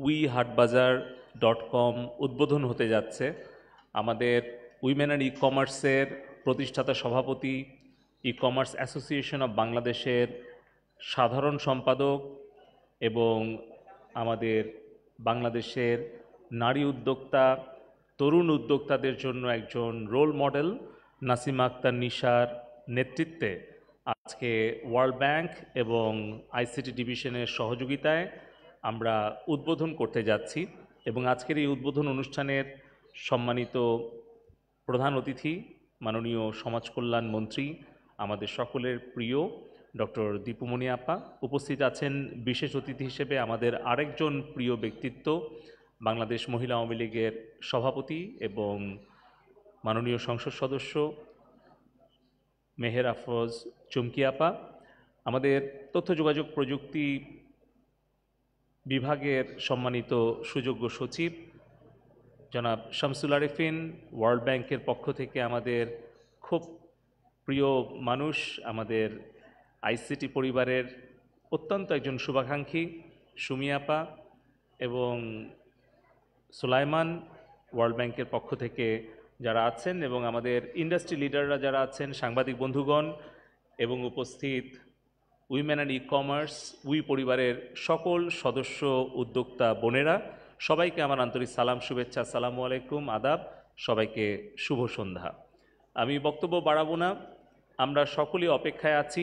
WeHaatBazaar.com উদ্বোধন হতে যাচ্ছে। আমাদের উইমেন অ্যান্ড ই কমার্সের প্রতিষ্ঠাতা সভাপতি, ই কমার্স অ্যাসোসিয়েশন অব বাংলাদেশের সাধারণ সম্পাদক এবং আমাদের বাংলাদেশের নারী উদ্যোক্তা, তরুণ উদ্যোক্তাদের জন্য একজন রোল মডেল নাসিমা আক্তার নিশার নেতৃত্বে আজকে ওয়ার্ল্ড ব্যাংক এবং আইসিটি ডিভিশনের সহযোগিতায় আমরা উদ্বোধন করতে যাচ্ছি। এবং আজকের এই উদ্বোধন অনুষ্ঠানের সম্মানিত প্রধান অতিথি মাননীয় সমাজ কল্যাণ মন্ত্রী, আমাদের সকলের প্রিয় ডক্টর দীপুমণি আপা। উপস্থিত আছেন বিশেষ অতিথি হিসেবে আমাদের আরেকজন প্রিয় ব্যক্তিত্ব, বাংলাদেশ মহিলা আওয়ামী লীগের সভাপতি এবং মাননীয় সংসদ সদস্য মেহের আফরোজ চুমকি আপা। আমাদের তথ্য যোগাযোগ প্রযুক্তি বিভাগের সম্মানিত সুযোগ্য সচিব জনাব শামসুল আরেফিন, ওয়ার্ল্ড ব্যাংকের পক্ষ থেকে আমাদের খুব প্রিয় মানুষ, আমাদের আইসিটি পরিবারের অত্যন্ত একজন শুভাকাঙ্ক্ষী সুমি আপা এবং সুলাইমান, ওয়ার্ল্ড ব্যাংকের পক্ষ থেকে যারা আছেন এবং আমাদের ইন্ডাস্ট্রি লিডাররা যারা আছেন, সাংবাদিক বন্ধুগণ এবং উপস্থিত উইমেন অ্যান্ড ই কমার্স পরিবারের সকল সদস্য উদ্যোক্তা বোনেরা, সবাইকে আমার আন্তরিক সালাম, শুভেচ্ছা, আসসালামু আলাইকুম, আদাব, সবাইকে শুভ সন্ধ্যা। আমি বক্তব্য বাড়াবো না, আমরা সকলেই অপেক্ষায় আছি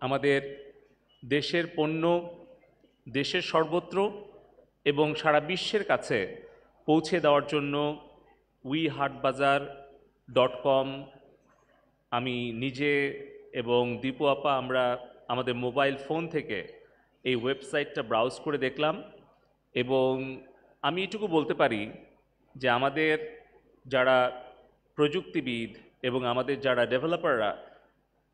আমাদের দেশের পণ্য দেশের সর্বত্র এবং সারা বিশ্বের কাছে পৌঁছে দেওয়ার জন্য WeHaatBazaar.com আমি নিজে এবং দীপু আপা আমরা আমাদের মোবাইল ফোন থেকে এই ওয়েবসাইটটা ব্রাউজ করে দেখলাম এবং আমি এটুকু বলতে পারি যে আমাদের যারা প্রযুক্তিবিদ এবং আমাদের যারা ডেভেলপাররা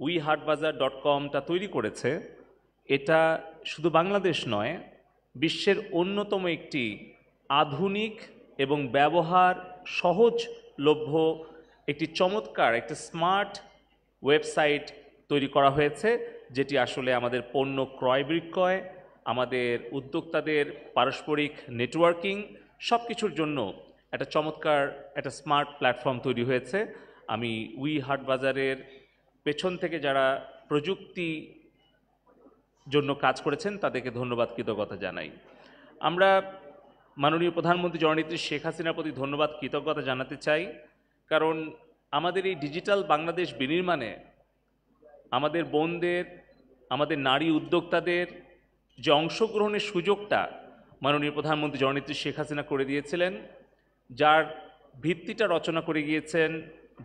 WeHaatBazaar.comটা তৈরি করেছে, এটা শুধু বাংলাদেশ নয়, বিশ্বের অন্যতম একটি আধুনিক এবং ব্যবহার সহজলভ্য একটি চমৎকার একটা স্মার্ট ওয়েবসাইট তৈরি করা হয়েছে, যেটি আসলে আমাদের পণ্য ক্রয় বিক্রয়, আমাদের উদ্যোক্তাদের পারস্পরিক নেটওয়ার্কিং সব কিছুর জন্য একটা চমৎকার একটা স্মার্ট প্ল্যাটফর্ম তৈরি হয়েছে। আমি WeHaatBazaar-এর পেছন থেকে যারা প্রযুক্তি জন্য কাজ করেছেন তাদেরকে ধন্যবাদ, কৃতজ্ঞতা জানাই। আমরা মাননীয় প্রধানমন্ত্রী জননেত্রী শেখ হাসিনার প্রতি ধন্যবাদ, কৃতজ্ঞতা জানাতে চাই, কারণ আমাদের এই ডিজিটাল বাংলাদেশ বিনির্মাণে আমাদের বোনদের, আমাদের নারী উদ্যোক্তাদের যে অংশগ্রহণের সুযোগটা মাননীয় প্রধানমন্ত্রী জননেত্রী শেখ হাসিনা করে দিয়েছিলেন, যার ভিত্তিটা রচনা করে গিয়েছেন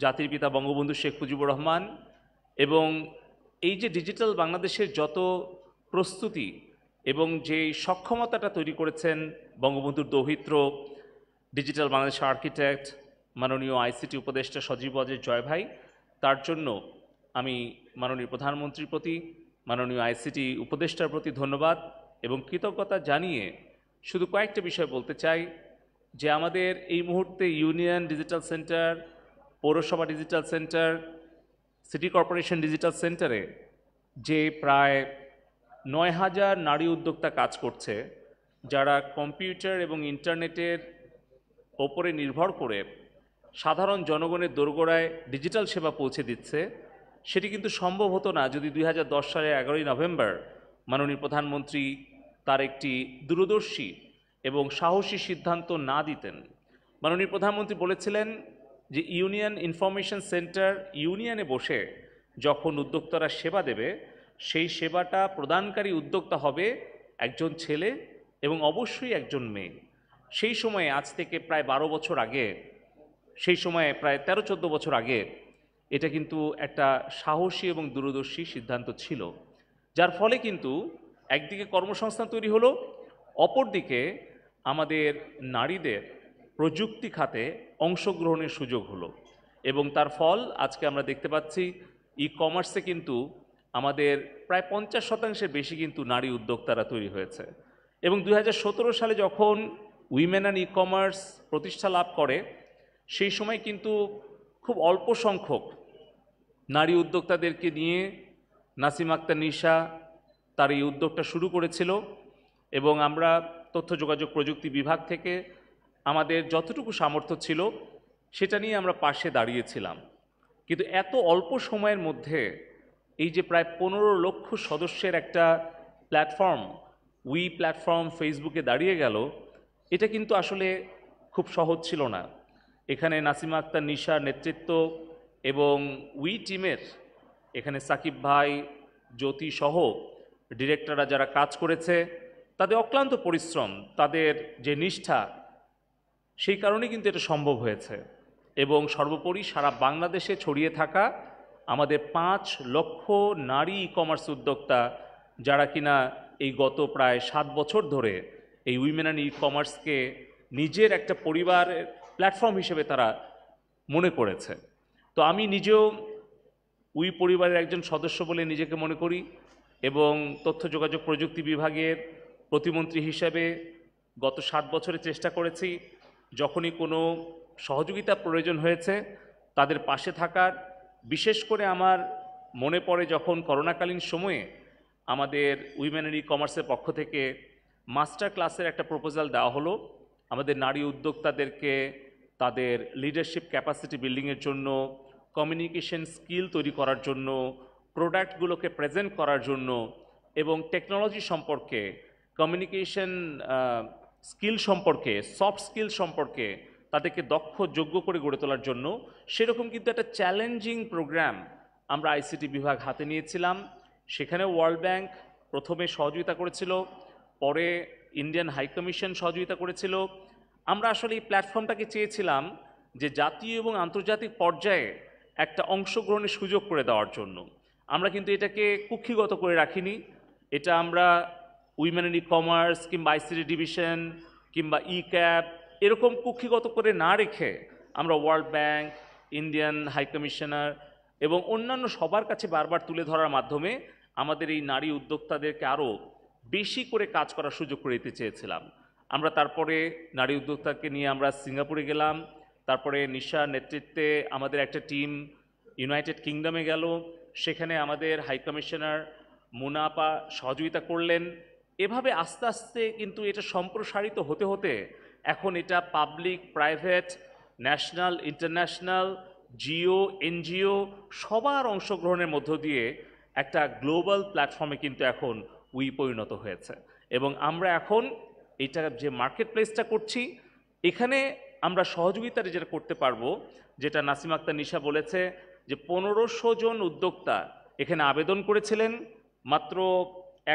জাতির পিতা বঙ্গবন্ধু শেখ মুজিবুর রহমান, এবং এই যে ডিজিটাল বাংলাদেশের যত প্রস্তুতি এবং যে সক্ষমতাটা তৈরি করেছেন বঙ্গবন্ধুর দৌহিত্র ডিজিটাল বাংলাদেশ আর্কিটেক্ট মাননীয় আইসিটি উপদেষ্টা সজীব ওয়াজেদ জয় ভাই, তার জন্য আমি মাননীয় প্রধানমন্ত্রীর প্রতি, মাননীয় আইসিটি উপদেষ্টার প্রতি ধন্যবাদ এবং কৃতজ্ঞতা জানিয়ে শুধু কয়েকটা বিষয় বলতে চাই যে আমাদের এই মুহূর্তে ইউনিয়ন ডিজিটাল সেন্টার, পৌরসভা digital centre, city corporation digital সেন্টারে যে প্রায় ৯,০০০ নারী উদ্যোক্তা কাজ করছে, যারা কম্পিউটার এবং ইন্টারনেটের ওপরে নির্ভর করে সাধারণ জনগণের দোরগোড়ায় ডিজিটাল সেবা পৌঁছে দিচ্ছে, সেটি কিন্তু সম্ভব হতো না যদি 2010 সালের 11ই নভেম্বর মাননীয় প্রধানমন্ত্রী তার একটি দূরদর্শী এবং সাহসী সিদ্ধান্ত না দিতেন। মাননীয় প্রধানমন্ত্রী বলেছিলেন যে ইউনিয়ন ইনফরমেশন সেন্টার ইউনিয়নে বসে যখন উদ্যোক্তারা সেবা দেবে, সেই সেবাটা প্রদানকারী উদ্যোক্তা হবে একজন ছেলে এবং অবশ্যই একজন মেয়ে। সেই সময়ে আজ থেকে প্রায় 12 বছর আগে, সেই সময়ে প্রায় 13-14 বছর আগে এটা কিন্তু একটা সাহসী এবং দূরদর্শী সিদ্ধান্ত ছিল, যার ফলে কিন্তু একদিকে কর্মসংস্থান তৈরি হলো, অপরদিকে আমাদের নারীদের প্রযুক্তি খাতে অংশগ্রহণের সুযোগ হলো এবং তার ফল আজকে আমরা দেখতে পাচ্ছি ই কমার্সে কিন্তু আমাদের প্রায় 50% বেশি কিন্তু নারী উদ্যোক্তারা তৈরি হয়েছে। এবং 2017 সালে যখন উইমেন অ্যান্ড ই কমার্স প্রতিষ্ঠা লাভ করে, সেই সময় কিন্তু খুব অল্প সংখ্যক নারী উদ্যোক্তাদেরকে নিয়ে নাসিমা আক্তার নিশা তার এই উদ্যোগটা শুরু করেছিল এবং আমরা তথ্য যোগাযোগ প্রযুক্তি বিভাগ থেকে আমাদের যতটুকু সামর্থ্য ছিল সেটা নিয়ে আমরা পাশে দাঁড়িয়েছিলাম। কিন্তু এত অল্প সময়ের মধ্যে এই যে প্রায় 15 লক্ষ সদস্যের একটা প্ল্যাটফর্ম, উই প্ল্যাটফর্ম ফেসবুকে দাঁড়িয়ে গেল, এটা কিন্তু আসলে খুব সহজ ছিল না। এখানে নাসিমা আক্তার নিশার নেতৃত্ব এবং উই টিমের, এখানে সাকিব ভাই, জ্যোতি সহ ডিরেক্টররা যারা কাজ করেছে, তাদের অক্লান্ত পরিশ্রম, তাদের যে নিষ্ঠা, সেই কারণেই কিন্তু এটা সম্ভব হয়েছে। এবং সর্বোপরি সারা বাংলাদেশে ছড়িয়ে থাকা আমাদের 5 লক্ষ নারী ই কমার্স উদ্যোক্তা, যারা কিনা এই গত প্রায় 7 বছর ধরে এই উইমেন অ্যান্ড ই কমার্সকে নিজের একটা পরিবারের প্ল্যাটফর্ম হিসেবে তারা মনে করেছে। তো আমি নিজেও উই পরিবারের একজন সদস্য বলে নিজেকে মনে করি এবং তথ্য যোগাযোগ প্রযুক্তি বিভাগের প্রতিমন্ত্রী হিসেবে গত 7 বছরে চেষ্টা করেছি যখনই কোনো সহযোগিতা প্রয়োজন হয়েছে তাদের পাশে থাকার। বিশেষ করে আমার মনে পড়ে যখন করোনাকালীন সময়ে আমাদের উইমেন ই কমার্সের পক্ষ থেকে মাস্টার ক্লাসের একটা প্রপোজাল দেওয়া হলো আমাদের নারী উদ্যোক্তাদেরকে তাদের লিডারশিপ ক্যাপাসিটি বিল্ডিংয়ের জন্য, কমিউনিকেশন স্কিল তৈরি করার জন্য, প্রোডাক্টগুলোকে প্রেজেন্ট করার জন্য এবং টেকনোলজি সম্পর্কে, কমিউনিকেশন স্কিল সম্পর্কে, সফট স্কিল সম্পর্কে তাদেরকে দক্ষ যোগ্য করে গড়ে তোলার জন্য। সেরকম কিন্তু একটা চ্যালেঞ্জিং প্রোগ্রাম আমরা আইসিটি বিভাগ হাতে নিয়েছিলাম। সেখানে ওয়ার্ল্ড ব্যাংক প্রথমে সহযোগিতা করেছিল, পরে ইন্ডিয়ান হাই কমিশন সহযোগিতা করেছিল। আমরা আসলে এই প্ল্যাটফর্মটাকে চেয়েছিলাম যে জাতীয় এবং আন্তর্জাতিক পর্যায়ে একটা অংশগ্রহণের সুযোগ করে দেওয়ার জন্য। আমরা কিন্তু এটাকে কুক্ষিগত করে রাখিনি। এটা আমরা উইমেন ই কমার্স কিংবা আইসিটি ডিভিশন কিংবা ই ক্যাব এরকম কুক্ষিগত করে না রেখে আমরা World Bank, Indian high commissioner এবং অন্যান্য সবার কাছে বারবার তুলে ধরার মাধ্যমে আমাদের এই নারী উদ্যোক্তাদেরকে আরও বেশি করে কাজ করার সুযোগ করে দিতে চেয়েছিলাম। আমরা তারপরে নারী উদ্যোক্তাকে নিয়ে আমরা সিঙ্গাপুরে গেলাম, তারপরে নিশার নেতৃত্বে আমাদের একটা টিম ইউনাইটেড কিংডমে গেল, সেখানে আমাদের হাই কমিশনার মুনাপা সহযোগিতা করলেন। এভাবে আস্তে আস্তে কিন্তু এটা সম্প্রসারিত হতে হতে এখন এটা public, private, national, international, Jio, NGO সবার অংশগ্রহণের মধ্য দিয়ে একটা গ্লোবাল প্ল্যাটফর্মে কিন্তু এখন উই পরিণত হয়েছে। এবং আমরা এখন এটা যে মার্কেট প্লেসটা করছি, এখানে আমরা সহযোগিতাটা যেটা করতে পারবো, যেটা নাসিমা আক্তার নিশা বলেছে যে 1500 জন উদ্যোক্তা এখানে আবেদন করেছিলেন, মাত্র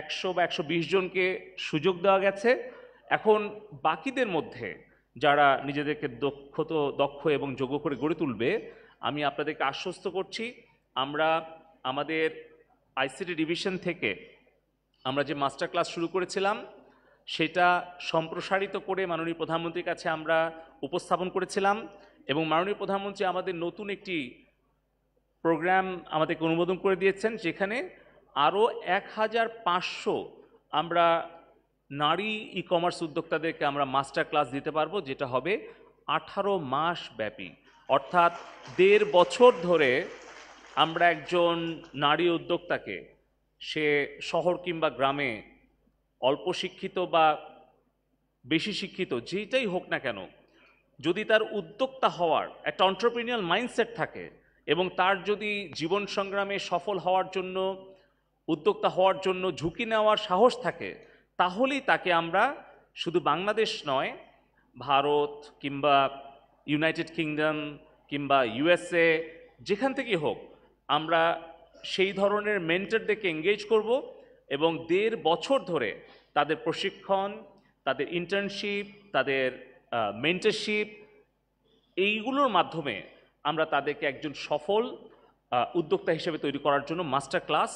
100 বা 120 জনকে সুযোগ দেওয়া গেছে। এখন বাকিদের মধ্যে যারা নিজেদেরকে দক্ষ এবং যোগ্য করে গড়ে তুলবে, আমি আপনাদেরকে আশ্বস্ত করছি আমরা আমাদের আইসিটি ডিভিশন থেকে আমরা যে মাস্টার ক্লাস শুরু করেছিলাম সেটা সম্প্রসারিত করে মাননীয় প্রধানমন্ত্রীর কাছে আমরা উপস্থাপন করেছিলাম এবং মাননীয় প্রধানমন্ত্রী আমাদের নতুন একটি প্রোগ্রাম আমাদেরকে অনুমোদন করে দিয়েছেন, যেখানে আরও 1500 আমরা নারী ই কমার্স উদ্যোক্তাদেরকে আমরা মাস্টার ক্লাস দিতে পারবো, যেটা হবে 18 মাস ব্যাপী। অর্থাৎ 1.5 বছর ধরে আমরা একজন নারী উদ্যোক্তাকে, সে শহর কিংবা গ্রামে, অল্প শিক্ষিত বা বেশি শিক্ষিত যেটাই হোক না কেন, যদি তার উদ্যোক্তা হওয়ার একটা এন্টারপ্রেনিউরিয়াল মাইন্ডসেট থাকে এবং তার যদি জীবন সংগ্রামে সফল হওয়ার জন্য, উদ্যোক্তা হওয়ার জন্য ঝুঁকি নেওয়ার সাহস থাকে, তাহলেই তাকে আমরা শুধু বাংলাদেশ নয়, ভারত কিংবা ইউনাইটেড কিংডম কিংবা ইউএসএ যেখান থেকেই হোক, আমরা সেই ধরনের মেন্টরদেরকে এঙ্গেজ করব এবং 1.5 বছর ধরে তাদের প্রশিক্ষণ, তাদের ইন্টার্নশিপ, তাদের মেন্টরশিপ, এইগুলোর মাধ্যমে আমরা তাদেরকে একজন সফল উদ্যোক্তা হিসেবে তৈরি করার জন্য মাস্টার ক্লাস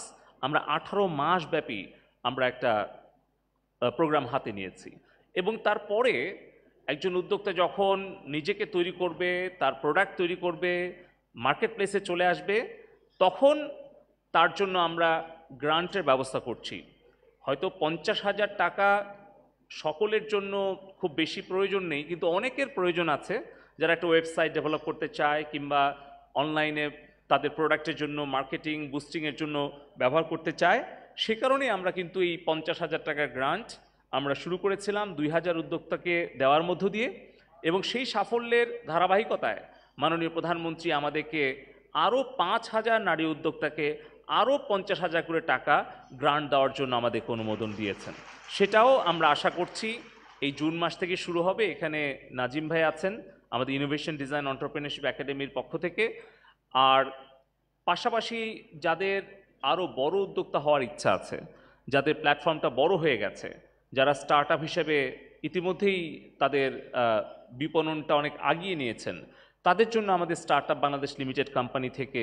আমরা 18 মাস ব্যাপী আমরা একটা প্রোগ্রাম হাতে নিয়েছি। এবং তারপরে একজন উদ্যোক্তা যখন নিজেকে তৈরি করবে, তার প্রোডাক্ট তৈরি করবে, মার্কেট প্লেসে চলে আসবে, তখন তার জন্য আমরা গ্রান্টের ব্যবস্থা করছি। হয়তো 50,000 টাকা সকলের জন্য খুব বেশি প্রয়োজন নেই, কিন্তু অনেকের প্রয়োজন আছে যারা একটা ওয়েবসাইট ডেভেলপ করতে চায় কিংবা অনলাইনে তাদের প্রোডাক্টের জন্য মার্কেটিং বুস্টিংয়ের জন্য ব্যবহার করতে চায়। সে কারণেই আমরা কিন্তু এই 50,000 টাকার গ্রান্ট আমরা শুরু করেছিলাম 2000 উদ্যোক্তাকে দেওয়ার মধ্য দিয়ে, এবং সেই সাফল্যের ধারাবাহিকতায় মাননীয় প্রধানমন্ত্রী আমাদেরকে আরও 5000 নারী উদ্যোক্তাকে আরও 50,000 করে টাকা গ্রান্ট দেওয়ার জন্য আমাদেরকে অনুমোদন দিয়েছেন। সেটাও আমরা আশা করছি এই জুন মাস থেকে শুরু হবে। এখানে নাজিম ভাই আছেন আমাদের ইনোভেশন ডিজাইন এন্টারপ্রেনারশিপ একাডেমির পক্ষ থেকে। আর পাশাপাশি যাদের আরও বড় উদ্যোক্তা হওয়ার ইচ্ছা আছে, যাদের প্ল্যাটফর্মটা বড় হয়ে গেছে, যারা স্টার্ট আপ হিসেবে ইতিমধ্যেই তাদের বিপণনটা অনেক আগিয়ে নিয়েছেন, তাদের জন্য আমাদের start up Bangladesh limited company থেকে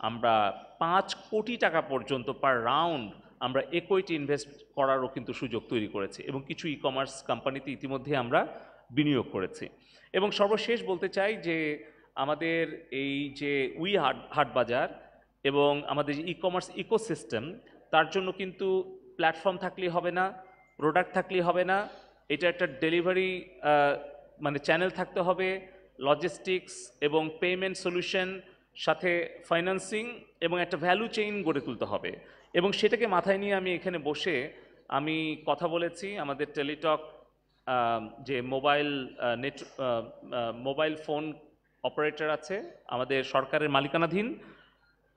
আমরা 5 কোটি টাকা পর্যন্ত পার রাউন্ড আমরা ইকুইটি ইনভেস্ট করারও কিন্তু সুযোগ তৈরি করেছি, এবং কিছু ই কমার্স কোম্পানিতে ইতিমধ্যে আমরা বিনিয়োগ করেছি। এবং সর্বশেষ বলতে চাই যে আমাদের এই যে হাট বাজার এবং আমাদের যে ই কমার্স ইকোসিস্টেম, তার জন্য কিন্তু প্ল্যাটফর্ম থাকলেই হবে না, প্রোডাক্ট থাকলেই হবে না, এটা একটা ডেলিভারি মানে চ্যানেল থাকতে হবে, লজিস্টিক্স এবং পেমেন্ট সলিউশন, সাথে ফাইন্যান্সিং এবং একটা ভ্যালু চেইন গড়ে তুলতে হবে। এবং সেটাকে মাথায় নিয়ে আমি এখানে বসে আমি কথা বলেছি আমাদের টেলিটক যে মোবাইল ফোন অপারেটর আছে আমাদের সরকারের মালিকানাধীন,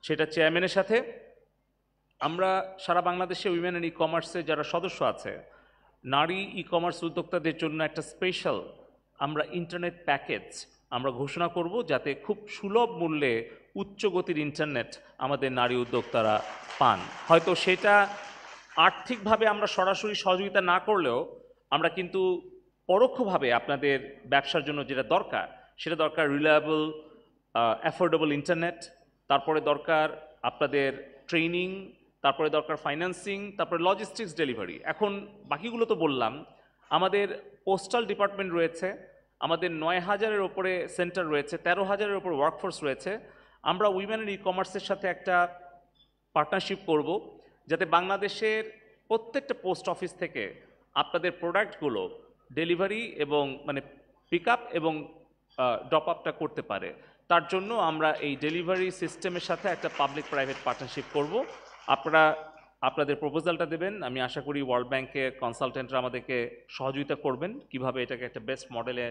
সেটা চেয়ারম্যানের সাথে। আমরা সারা বাংলাদেশে উইমেন অ্যান্ড ই কমার্সে যারা সদস্য আছে, নারী ই কমার্স উদ্যোক্তাদের জন্য একটা স্পেশাল আমরা ইন্টারনেট প্যাকেজ আমরা ঘোষণা করব, যাতে খুব সুলভ মূল্যে উচ্চ গতির ইন্টারনেট আমাদের নারী উদ্যোক্তারা পান। হয়তো সেটা আর্থিকভাবে আমরা সরাসরি সহযোগিতা না করলেও আমরা কিন্তু পরোক্ষভাবে আপনাদের ব্যবসার জন্য যেটা দরকার, সেটা দরকার রিলায়েবল অ্যাফোর্ডেবল ইন্টারনেট, তারপরে দরকার আপনাদের ট্রেনিং, তারপরে দরকার ফাইন্যান্সিং, তারপরে লজিস্টিক্স ডেলিভারি। এখন বাকিগুলো তো বললাম। আমাদের পোস্টাল ডিপার্টমেন্ট রয়েছে, আমাদের 9000-এর ওপরে সেন্টার রয়েছে, 13,000-এর ওপর ওয়ার্কফোর্স রয়েছে। আমরা উইমেন ই কমার্সের সাথে একটা পার্টনারশিপ করব, যাতে বাংলাদেশের প্রত্যেকটা পোস্ট অফিস থেকে আপনাদের প্রোডাক্টগুলো ডেলিভারি এবং মানে পিক আপ এবং ড্রপ আপটা করতে পারে। তার জন্য আমরা এই ডেলিভারি সিস্টেমের সাথে একটা পাবলিক প্রাইভেট পার্টনারশিপ করব। আপনারা আপনাদের প্রপোজালটা দেবেন, আমি আশা করি ওয়ার্ল্ড ব্যাংকের কনসালটেন্টরা আমাদেরকে সহযোগিতা করবেন কিভাবে এটাকে একটা বেস্ট মডেলে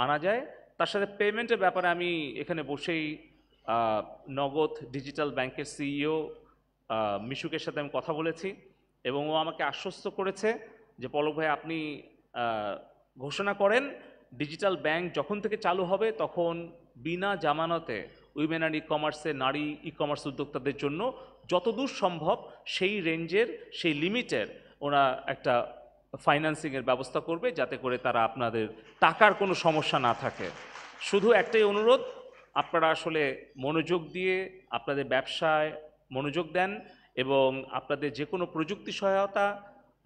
আনা যায়। তার সাথে পেমেন্টের ব্যাপারে আমি এখানে বসেই নগদ ডিজিটাল ব্যাংকের সিইও মিশুকের সাথে আমি কথা বলেছি, এবং ও আমাকে আশ্বস্ত করেছে যে পলক ভাই আপনি ঘোষণা করেন ডিজিটাল ব্যাংক যখন থেকে চালু হবে তখন বিনা জামানতে উইমেন অ্যান্ড ই কমার্সে নারী ই কমার্স উদ্যোক্তাদের জন্য যতদূর সম্ভব সেই রেঞ্জের সেই লিমিটের ওরা একটা ফাইন্যান্সিংয়ের ব্যবস্থা করবে, যাতে করে তারা আপনাদের টাকার কোনো সমস্যা না থাকে। শুধু একটাই অনুরোধ, আপনারা আসলে মনোযোগ দিয়ে আপনাদের ব্যবসায় মনোযোগ দেন, এবং আপনাদের যে কোনো প্রযুক্তি সহায়তা,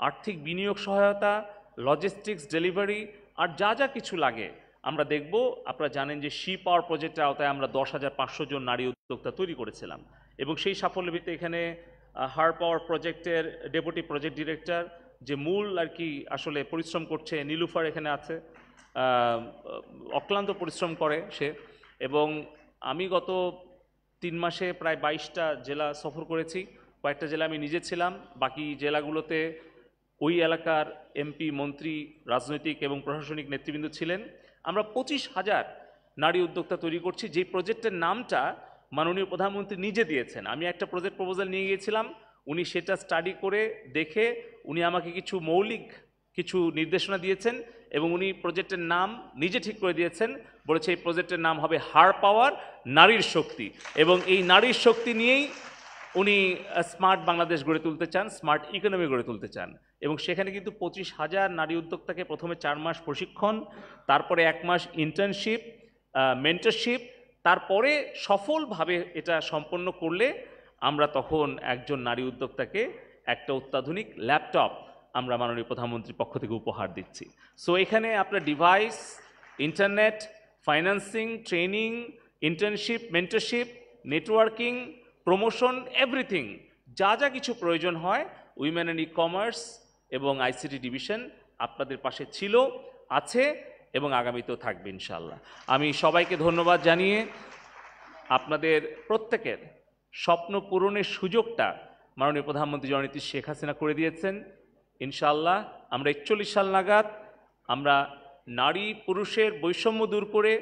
আর্থিক বিনিয়োগ সহায়তা, লজিস্টিক্স ডেলিভারি আর যা যা কিছু লাগে আমরা দেখব। আপনারা জানেন যে শি পাওয়ার প্রজেক্টের আওতায় আমরা 10,500 জন নারী উদ্যোক্তা তৈরি করেছিলাম, এবং সেই সাফল্যের ভিত্তিতে এখানে হার পাওয়ার প্রজেক্টের ডেপুটি প্রজেক্ট ডিরেক্টর যে মূল আর কি আসলে পরিশ্রম করছে, নীলুফার এখানে আছে, অক্লান্ত পরিশ্রম করে সে। এবং আমি গত 3 মাসে প্রায় 22টা জেলা সফর করেছি। কয়েকটা জেলা আমি নিজে ছিলাম, বাকি জেলাগুলোতে ওই এলাকার এমপি, মন্ত্রী, রাজনৈতিক এবং প্রশাসনিক নেতৃবৃন্দ ছিলেন। আমরা 25,000 নারী উদ্যোক্তা তৈরি করছি, যে প্রজেক্টের নামটা মাননীয় প্রধানমন্ত্রী নিজে দিয়েছেন। আমি একটা প্রজেক্ট প্রপোজাল নিয়ে গিয়েছিলাম, উনি সেটা স্টাডি করে দেখে উনি আমাকে কিছু মৌলিক কিছু নির্দেশনা দিয়েছেন, এবং উনি প্রজেক্টের নাম নিজে ঠিক করে দিয়েছেন। বলেছে এই প্রজেক্টের নাম হবে হার পাওয়ার, নারীর শক্তি, এবং এই নারীর শক্তি নিয়েই উনি স্মার্ট বাংলাদেশ গড়ে তুলতে চান, স্মার্ট ইকোনমি গড়ে তুলতে চান। এবং সেখানে কিন্তু 25,000 নারী উদ্যোক্তাকে প্রথমে 4 মাস প্রশিক্ষণ, তারপরে 1 মাস ইন্টার্নশিপ, মেন্টরশিপ, তারপরে সফলভাবে এটা সম্পন্ন করলে আমরা তখন একজন নারী উদ্যোক্তাকে একটা অত্যাধুনিক ল্যাপটপ আমরা মাননীয় প্রধানমন্ত্রীর পক্ষ থেকে উপহার দিচ্ছি। সো এখানে আপনার device, internet, financing, training, internship, mentorship, networking, promotion, everything যা যা কিছু প্রয়োজন হয় উইমেন অ্যান্ড ই কমার্স এবং আইসিটি ডিভিশন আপনাদের পাশে ছিল, আছে এবং আগামীতেও থাকবে ইনশাআল্লাহ। আমি সবাইকে ধন্যবাদ জানিয়ে আপনাদের প্রত্যেকের স্বপ্ন পূরণের সুযোগটা মাননীয় প্রধানমন্ত্রী জননেত্রী শেখ হাসিনা করে দিয়েছেন। ইনশাআল্লাহ আমরা 41 সাল নাগাদ আমরা নারী পুরুষের বৈষম্য দূর করে,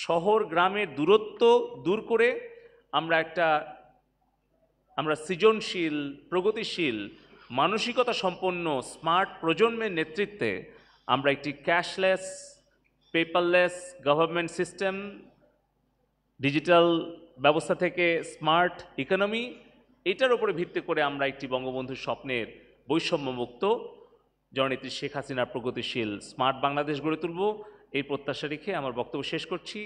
শহর গ্রামের দূরত্ব দূর করে আমরা সৃজনশীল, প্রগতিশীল, মানসিকতা সম্পন্ন স্মার্ট প্রজন্মের নেতৃত্বে আমরা একটি cashless, paperless government system, digital ব্যবস্থা থেকে স্মার্ট ইকোনমি, এটার উপরে ভিত্তি করে আমরা একটি বঙ্গবন্ধুর স্বপ্নের বৈষম্যমুক্ত জননেত্রী শেখ হাসিনার প্রগতিশীল স্মার্ট বাংলাদেশ গড়ে তুলব। এই প্রত্যাশা রেখে আমার বক্তব্য শেষ করছি।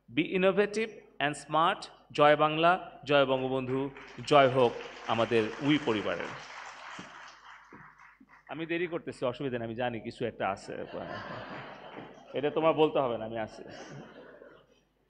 Be innovative and smart. জয় বাংলা, জয় বঙ্গবন্ধু, জয় হোক আমাদের উই পরিবারের। আমি দেরি করতেছি, অসুবিধা নেই, আমি জানি কিছু একটা আছে, এটা তোমার বলতে হবে না, আমি আসি।